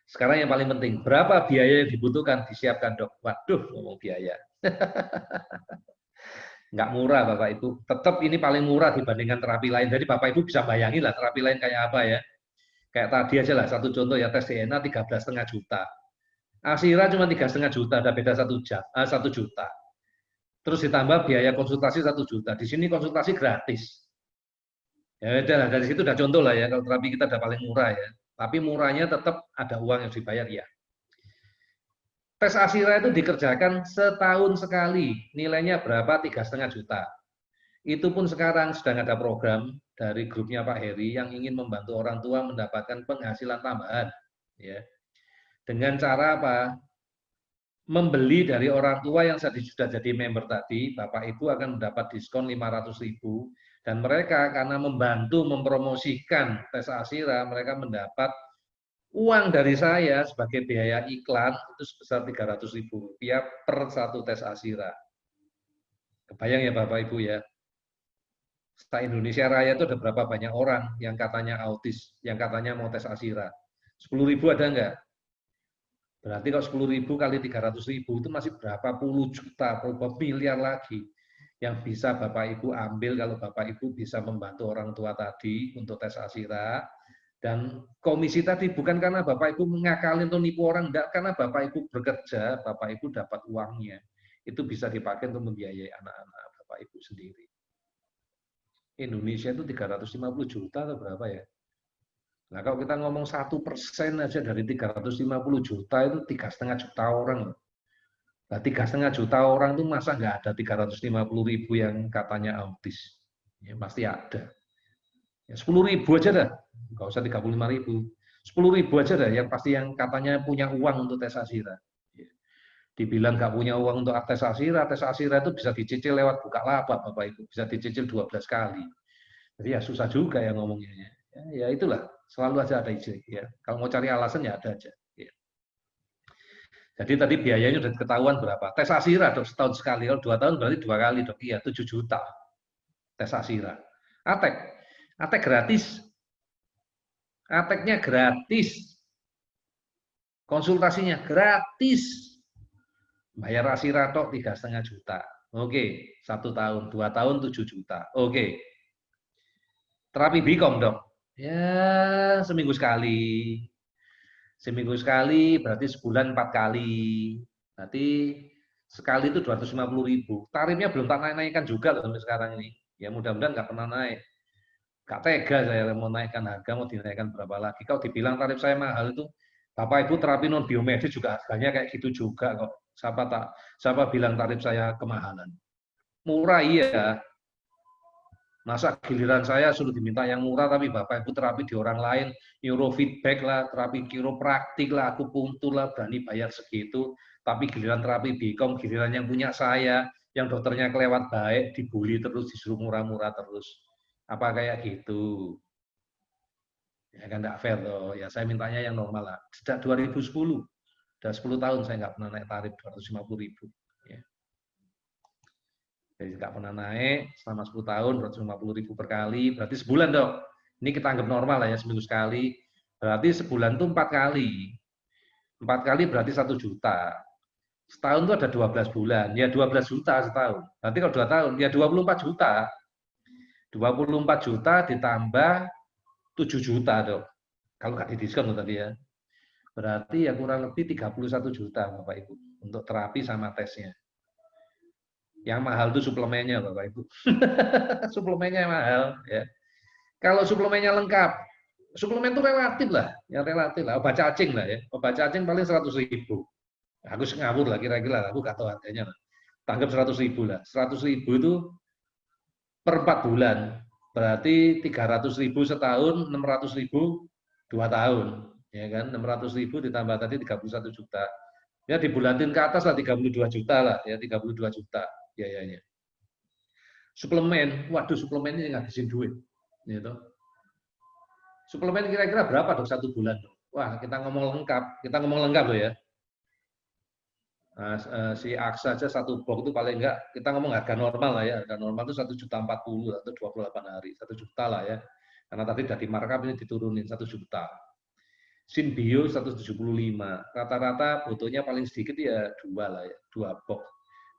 Sekarang yang paling penting, berapa biaya yang dibutuhkan? Disiapkan dok. Waduh, ngomong biaya. Nggak murah Bapak Ibu. Tetap ini paling murah dibandingkan terapi lain. Jadi Bapak Ibu bisa bayangin lah terapi lain kayak apa ya. Kayak tadi aja lah, satu contoh ya, tes DNA 13,5 juta. Asira cuma 3,5 juta, ada beda 1 juta. Terus ditambah biaya konsultasi 1 juta. Di sini konsultasi gratis. Ya udah lah, dari situ udah contoh lah ya, kalau terapi kita udah paling murah ya. Tapi murahnya tetap ada uang yang dibayar ya. Tes Asira itu dikerjakan setahun sekali, nilainya berapa? 3,5 juta. Itu pun sekarang sedang ada program dari grupnya Pak Heri yang ingin membantu orang tua mendapatkan penghasilan tambahan. Ya. Dengan cara apa? Membeli dari orang tua yang sudah jadi member tadi, Bapak Ibu akan mendapat diskon 500.000 dan mereka karena membantu mempromosikan tes Asira, mereka mendapat uang dari saya sebagai biaya iklan itu sebesar Rp300.000 per satu tes Asira. Kebayang ya Bapak Ibu ya. Se-Indonesia Raya itu ada berapa banyak orang yang katanya autis, yang katanya mau tes Asira. 10.000 ada enggak? Berarti kalau 10.000 kali 300.000 itu masih berapa puluh juta, berapa miliar lagi yang bisa Bapak Ibu ambil kalau Bapak Ibu bisa membantu orang tua tadi untuk tes Asira. Dan komisi tadi bukan karena Bapak Ibu mengakalin atau nipu orang, enggak, karena Bapak Ibu bekerja, Bapak Ibu dapat uangnya. Itu bisa dipakai untuk membiayai anak-anak Bapak Ibu sendiri. Indonesia itu 350 juta atau berapa ya? Nah kalau kita ngomong 1% aja dari 350 juta itu 3,5 juta orang. Nah 3,5 juta orang itu masa nggak ada 350.000 yang katanya autis? Ya pasti ada. Ya 10.000 aja dah, nggak usah 35.000. 10.000 aja dah yang pasti yang katanya punya uang untuk tes Asira. Dibilang nggak punya uang untuk tes Asira itu bisa dicicil lewat Bukalapak Bapak Ibu, bisa dicicil 12 kali. Jadi ya susah juga ya ngomongnya. Ya itulah, selalu aja ada ide. Ya. Kalau mau cari alasan ya ada aja. Ya. Jadi tadi biayanya sudah ketahuan berapa. Tes Asira dok setahun sekali, kalau 2 tahun berarti 2 kali dok. Iya 7 juta tes Asira. Atek, Atek gratis. Ateknya gratis. Konsultasinya gratis. Bayar Asira tok 3,5 juta. Oke, 1 tahun, 2 tahun 7 juta. Oke. Terapi Bikom dok. Ya seminggu sekali. Seminggu sekali berarti sebulan 4 kali. Berarti sekali itu 250.000. Tarifnya belum tak naik-naikkan juga loh sampai sekarang ini. Ya mudah-mudahan nggak pernah naik. Nggak tega saya mau naikkan harga, mau dinaikkan berapa lagi. Kalau dibilang tarif saya mahal itu, Bapak Ibu terapi non biomedis juga harganya kayak gitu juga kok. Siapa bilang tarif saya kemahalan? Murah iya. Masa giliran saya suruh diminta yang murah, tapi Bapak Ibu terapi di orang lain, neurofeedback lah, terapi kiropraktik lah, akupunktur lah, berani bayar segitu. Tapi giliran terapi Bikom, giliran yang punya saya, yang dokternya kelewat baik, dibully terus, disuruh murah-murah terus. Apa kayak gitu? Ya kan enggak fair loh. Ya saya mintanya yang normal lah. Sejak 2010, sudah 10 tahun saya nggak pernah naik tarif 250.000. Ya. Jadi nggak pernah naik selama 10 tahun, 250.000 per kali, berarti sebulan dok. Ini kita anggap normal lah ya, seminggu sekali. Berarti sebulan itu 4 kali. 4 kali berarti 1 juta. Setahun itu ada 12 bulan, ya 12 juta setahun. Berarti kalau 2 tahun, ya 24 juta. 24 juta ditambah 7 juta dok. Kalau nggak didiskon tadi ya. Berarti ya kurang lebih 31 juta Bapak Ibu untuk terapi sama tesnya. Yang mahal itu suplemennya Bapak Ibu. Suplemennya mahal ya. Kalau suplemennya lengkap, suplemen itu relatif lah, ya relatif lah. Obat cacing lah ya. Obat cacing paling 100.000. Aku ngawur lah kira-kira, aku nggak tahu harganya lah. Tanggap 100.000 lah. 100.000 itu per 4 bulan. Berarti 300.000 setahun, 600.000 2 tahun. Ya kan, 600.000 ditambah tadi 31 juta. Ya dibulatin ke atas lah 32 juta lah, ya 32 juta biayanya. Suplemen, waduh suplemen ini ngabisin duit. Gitu. Suplemen kira-kira berapa dok 1 bulan? Wah kita ngomong lengkap loh ya. Nah, si Aksa aja 1 box itu paling enggak, kita ngomong harga normal lah ya, harga normal itu 1.040.000 atau 28 hari, 1 juta lah ya. Karena tadi udah di markup ini diturunin 1 juta. Sinbio 175. Rata-rata butuhnya paling sedikit ya 2 lah ya, 2 box.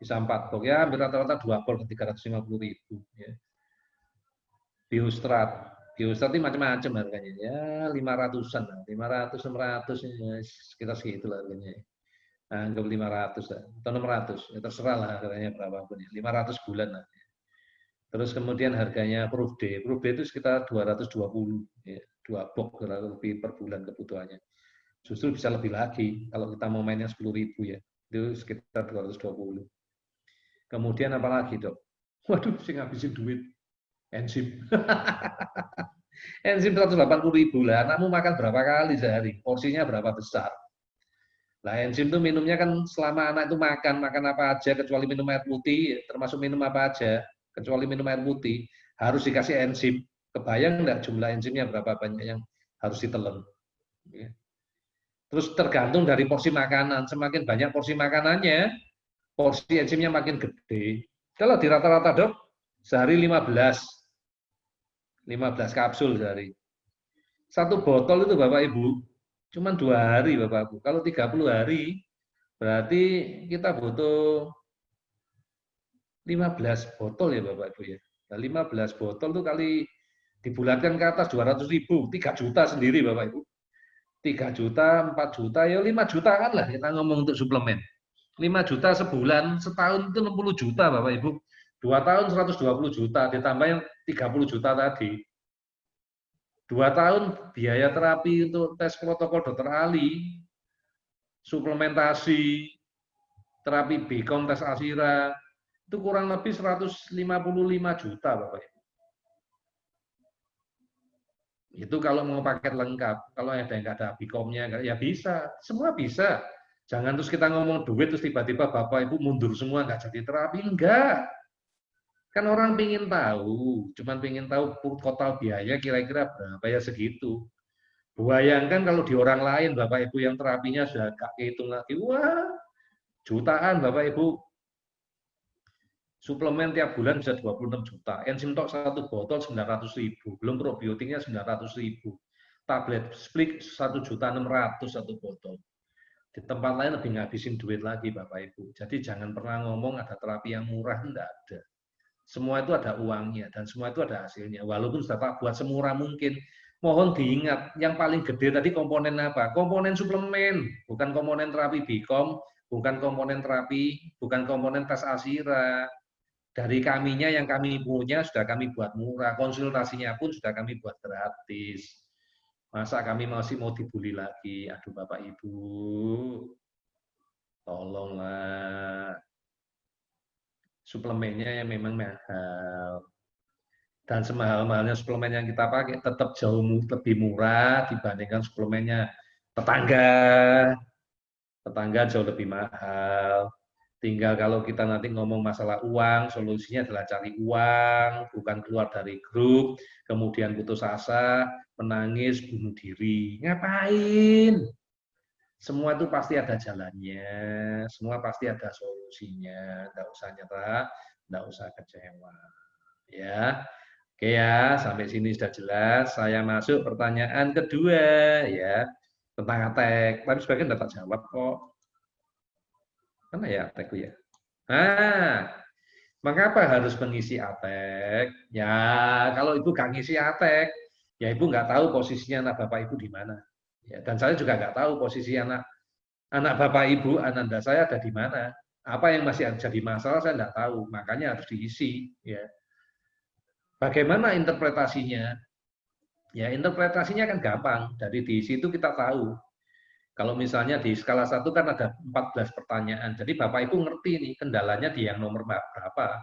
Bisa 4 box ya, hampir rata-rata 2 box ke 350.000 ya. Biostrat. Biostrat ini macam-macam harganya ya, 500-an lah, 500 600 ya, sekitar segitu lah harganya. Nah, anggap 500 lah, atau 600, ya terserah lah harganya berapapun ya, 500 bulan lah. Terus kemudian harganya Proof D. Proof D itu sekitar 220 ya, 2 box lebih per bulan kebutuhannya. Justru bisa lebih lagi kalau kita mau mainnya 10.000 ya. Itu sekitar 220. Kemudian apa lagi, Dok? Waduh, saya ngabisin duit. Enzim. Enzim 180.000 lah. Anakmu makan berapa kali sehari? Porsinya berapa besar? Nah, enzim itu minumnya kan selama anak itu makan apa aja kecuali minum air putih, termasuk minum apa aja kecuali minum air putih, harus dikasih enzim. Kebayang enggak jumlah enzimnya berapa banyak yang harus ditelan? Terus tergantung dari porsi makanan. Semakin banyak porsi makanannya, porsi enzimnya makin gede. Kalau di rata-rata, Dok, sehari 15 kapsul sehari. Satu botol itu Bapak Ibu, cuma 2 hari Bapak Ibu. Kalau 30 hari, berarti kita butuh 15 botol ya Bapak Ibu ya. Nah, 15 botol itu kali dibulatkan ke atas 200.000, 3 juta sendiri Bapak Ibu. 3 juta, 4 juta, ya 5 jutaan lah kita ngomong untuk suplemen. 5 juta sebulan, setahun itu 60 juta Bapak Ibu. 2 tahun 120 juta, ditambah yang 30 juta tadi. 2 tahun biaya terapi untuk tes protokol dokter ahli, suplementasi, terapi BCOM, tes ASIRA, itu kurang lebih 155 juta Bapak Ibu. Itu kalau mau paket lengkap, kalau ada yang nggak ada BCOM-nya, ya bisa, semua bisa. Jangan terus kita ngomong duit, terus tiba-tiba Bapak Ibu mundur semua, nggak jadi terapi, enggak. Kan orang pingin tahu, cuman pingin tahu total biaya kira-kira berapa ya segitu. Bayangkan kalau di orang lain, Bapak Ibu yang terapinya sudah nggak kehitung lagi, wah jutaan Bapak Ibu. Suplemen tiap bulan bisa 26 juta. Enzim tok satu botol 900.000. Belum probiotiknya 900.000. Tablet split 1.600.000 satu botol. Di tempat lain lebih ngabisin duit lagi Bapak Ibu. Jadi jangan pernah ngomong ada terapi yang murah, enggak ada. Semua itu ada uangnya dan semua itu ada hasilnya. Walaupun sudah tak buat semurah mungkin. Mohon diingat, yang paling gede tadi komponen apa? Komponen suplemen, bukan komponen terapi BCOM, bukan komponen terapi, bukan komponen tes ASIRA. Dari kaminya yang kami punya sudah kami buat murah, konsultasinya pun sudah kami buat gratis. Masa kami masih mau dibully lagi? Aduh Bapak Ibu, tolonglah. Suplemennya yang memang mahal. Dan semahal-mahalnya suplemen yang kita pakai tetap jauh lebih murah dibandingkan suplemennya tetangga. Tetangga jauh lebih mahal. Tinggal kalau kita nanti ngomong masalah uang, solusinya adalah cari uang, bukan keluar dari grup, kemudian putus asa, menangis, bunuh diri. Ngapain? Semua itu pasti ada jalannya, semua pasti ada solusinya. Nggak usah nyerah, nggak usah kecewa. Ya, oke ya, sampai sini sudah jelas. Saya masuk pertanyaan kedua ya, tentang atek. Tapi sebagian dapat jawab kok. Mana ya atekku ya? Nah, mengapa harus mengisi atek? Ya, kalau ibu nggak ngisi atek, ya ibu nggak tahu posisinya anak bapak ibu di mana. Ya, dan saya juga nggak tahu posisi anak bapak ibu, ananda saya ada di mana. Apa yang masih jadi masalah saya nggak tahu, makanya harus diisi. Ya. Bagaimana interpretasinya? Ya, interpretasinya kan gampang. Dari diisi itu kita tahu. Kalau misalnya di skala 1 kan ada 14 pertanyaan. Jadi Bapak Ibu ngerti nih kendalanya di yang nomor berapa,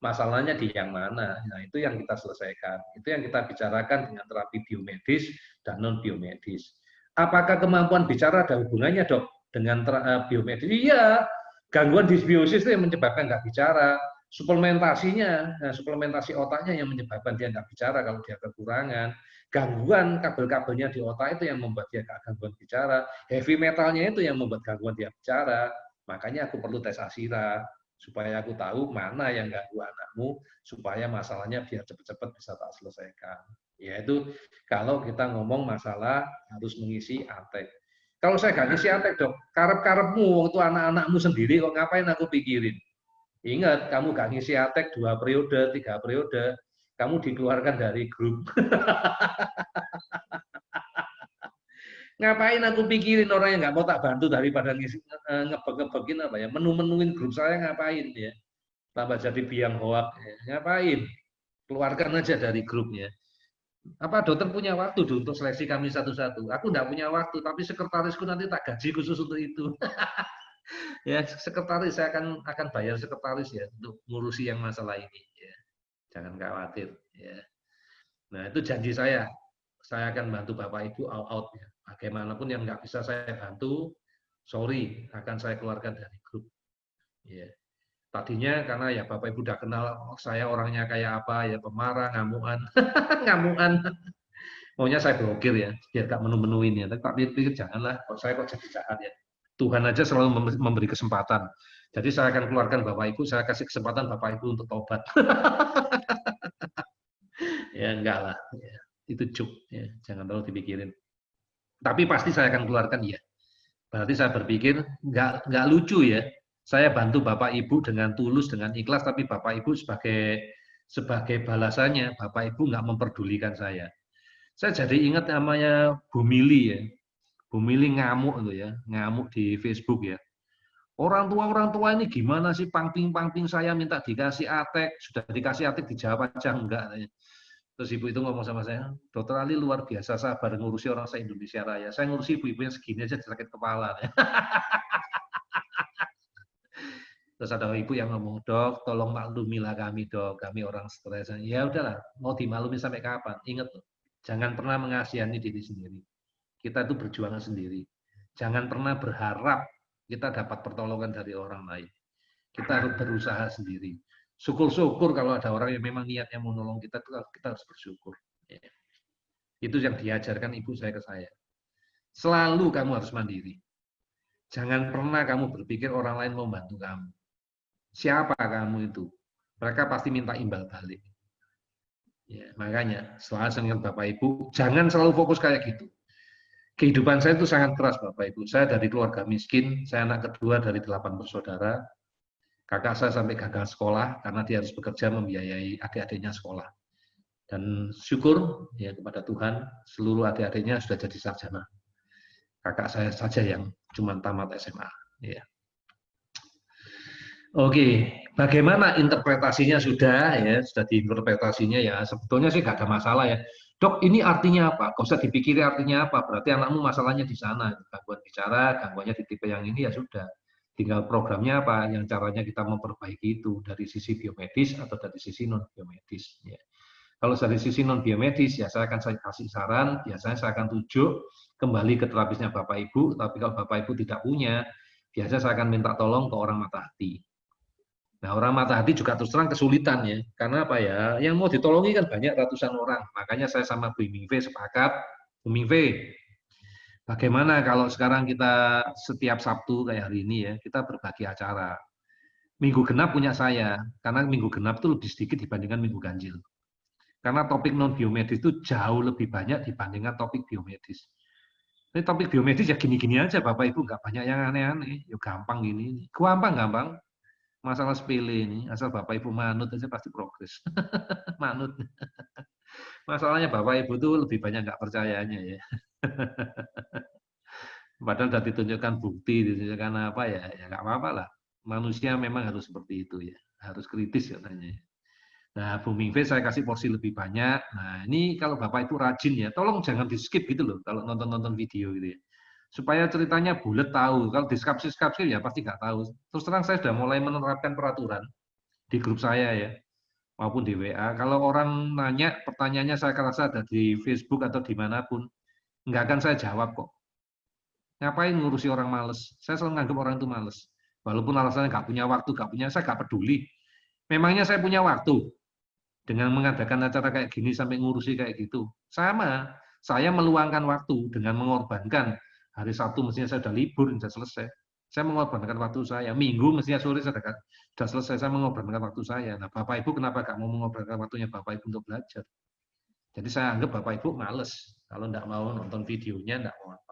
masalahnya di yang mana. Nah, itu yang kita selesaikan. Itu yang kita bicarakan dengan terapi biomedis dan non biomedis. Apakah kemampuan bicara ada hubungannya, Dok, dengan biomedis? Iya. Gangguan disbiosis itu yang menyebabkan nggak bicara. Suplementasinya, nah, suplementasi otaknya yang menyebabkan dia nggak bicara kalau dia kekurangan. Gangguan kabel-kabelnya di otak itu yang membuat dia gangguan bicara. Heavy metalnya itu yang membuat gangguan dia bicara. Makanya aku perlu tes ASIRA. supaya aku tahu mana yang ganggu anakmu, supaya masalahnya biar cepat-cepat bisa tak selesaikan. Yaitu kalau kita ngomong masalah harus mengisi antek. Kalau saya nggak ngisi antek, Dok, karep-karepmu itu anak-anakmu sendiri kok ngapain aku pikirin. Ingat, kamu nggak ngisi antek 2 periode, 3 periode, kamu dikeluarkan dari grup. Ngapain aku pikirin orang yang nggak mau tak bantu daripada ngebek-ngebekin apa ya, menu-menuin grup saya ngapain ya, tambah jadi biang hoak ya. Ngapain, keluarkan aja dari grupnya. Apa dokter punya waktu untuk seleksi kami satu-satu? Aku nggak punya waktu, tapi sekretarisku nanti tak gaji khusus untuk itu. Ya, sekretaris saya akan bayar sekretaris ya untuk ngurusi yang masalah ini ya. Jangan khawatir ya. Nah, itu janji saya. Saya akan bantu Bapak Ibu all out ya. Bagaimanapun yang nggak bisa saya bantu, sorry, akan saya keluarkan dari grup. Ya. Tadinya karena ya Bapak Ibu udah kenal saya orangnya kayak apa ya, pemarah, ngamuan, ngamuan. Maunya saya blokir ya, biar gak menu-menuin ya. Tapi pikir janganlah, kok saya kok jadi jahat ya. Tuhan aja selalu memberi kesempatan. Jadi saya akan keluarkan Bapak Ibu, saya kasih kesempatan Bapak Ibu untuk tobat. Ya enggak lah. Ya. Itu cuk, ya. Jangan terlalu dipikirin. Tapi pasti saya akan keluarkan ya. Berarti saya berpikir nggak lucu ya. Saya bantu Bapak Ibu dengan tulus, dengan ikhlas, tapi Bapak Ibu sebagai balasannya Bapak Ibu nggak memperdulikan saya. Saya jadi ingat namanya Bu Mili ya. Bu Mili ngamuk itu ya, ngamuk di Facebook ya. Orang tua ini gimana sih pangping saya minta dikasih atek, sudah dikasih atek dijawab aja enggak. Terus ibu itu ngomong sama saya, Dokter Ali luar biasa sabar ngurusi orang se-Indonesia Raya. Saya ngurusi ibu-ibu yang segini aja sakit kepala. Terus ada ibu yang ngomong, Dok, tolong maklumilah kami, Dok. Kami orang stres. Ya udahlah, mau dimaklumi sampai kapan? Ingat loh, jangan pernah mengasihani diri sendiri. Kita itu berjuang sendiri. Jangan pernah berharap kita dapat pertolongan dari orang lain. Kita harus berusaha sendiri. Syukur-syukur kalau ada orang yang memang niatnya mau nolong kita harus bersyukur. Itu yang diajarkan ibu saya ke saya. Selalu kamu harus mandiri. Jangan pernah kamu berpikir orang lain mau bantu kamu. Siapa kamu itu? Mereka pasti minta imbal balik. Ya, makanya selalu dengan Bapak Ibu, jangan selalu fokus kayak gitu. Kehidupan saya itu sangat keras Bapak Ibu. Saya dari keluarga miskin, saya anak kedua dari 8 bersaudara. Kakak saya sampai gagal sekolah karena dia harus bekerja membiayai adik-adiknya sekolah. Dan syukur ya kepada Tuhan, seluruh adik-adiknya sudah jadi sarjana. Kakak saya saja yang cuma tamat SMA. Ya. Oke, bagaimana interpretasinya sudah diinterpretasinya ya. Sebetulnya sih nggak ada masalah ya. Dok, ini artinya apa? Kau usah dipikiri artinya apa. Berarti anakmu masalahnya di sana. Gangguan bicara, gangguannya di tipe yang ini ya sudah. Tinggal programnya apa, yang caranya kita memperbaiki itu dari sisi biomedis atau dari sisi non biomedis. Ya. Kalau dari sisi non biomedis ya saya kasih saran. Biasanya saya akan tunjuk kembali ke terapisnya Bapak Ibu. Tapi kalau Bapak Ibu tidak punya, biasanya saya akan minta tolong ke orang mata hati. Nah, orang mata hati juga terus terang kesulitan ya. Karena apa ya? Yang mau ditolongi kan banyak ratusan orang. Makanya saya sama Bu Mingve sepakat, Bu Mingve, bagaimana kalau sekarang kita setiap Sabtu kayak hari ini ya, kita berbagi acara. Minggu genap punya saya, karena minggu genap itu lebih sedikit dibandingkan minggu ganjil. Karena topik non biomedis itu jauh lebih banyak dibandingkan topik biomedis. Ini topik biomedis ya gini-gini aja Bapak Ibu, nggak banyak yang aneh-aneh. Ya gampang gini. Gampang. Masalah sepele ini, asal Bapak Ibu manut aja pasti progres. Manut. Masalahnya Bapak Ibu itu lebih banyak nggak percayanya ya. Padahal sudah ditunjukkan bukti, ditunjukkan apa ya nggak apa-apa lah. Manusia memang harus seperti itu ya, harus kritis katanya. Nah, Bu Mingve saya kasih porsi lebih banyak. Nah, ini kalau Bapak Ibu rajin ya, tolong jangan di skip gitu loh kalau nonton video gitu ya. Supaya ceritanya bulat tahu. Kalau diskapsir ya pasti nggak tahu. Terus terang saya sudah mulai menerapkan peraturan di grup saya ya, maupun di WA. Kalau orang nanya, pertanyaannya saya rasa ada di Facebook atau dimanapun, nggak akan saya jawab kok. Ngapain ngurusi orang males? Saya selalu nganggap orang itu males. Walaupun alasannya nggak punya waktu, saya nggak peduli. Memangnya saya punya waktu dengan mengadakan acara kayak gini sampai ngurusi kayak gitu? Sama, saya meluangkan waktu dengan mengorbankan hari Sabtu mestinya saya sudah libur, sudah selesai. Saya mengorbankan waktu saya. Minggu mestinya sore sudah selesai, saya mengorbankan waktu saya. Nah, Bapak Ibu kenapa nggak mau mengorbankan waktunya Bapak Ibu untuk belajar? Jadi saya anggap Bapak Ibu males. Kalau nggak mau nonton videonya, nggak mau.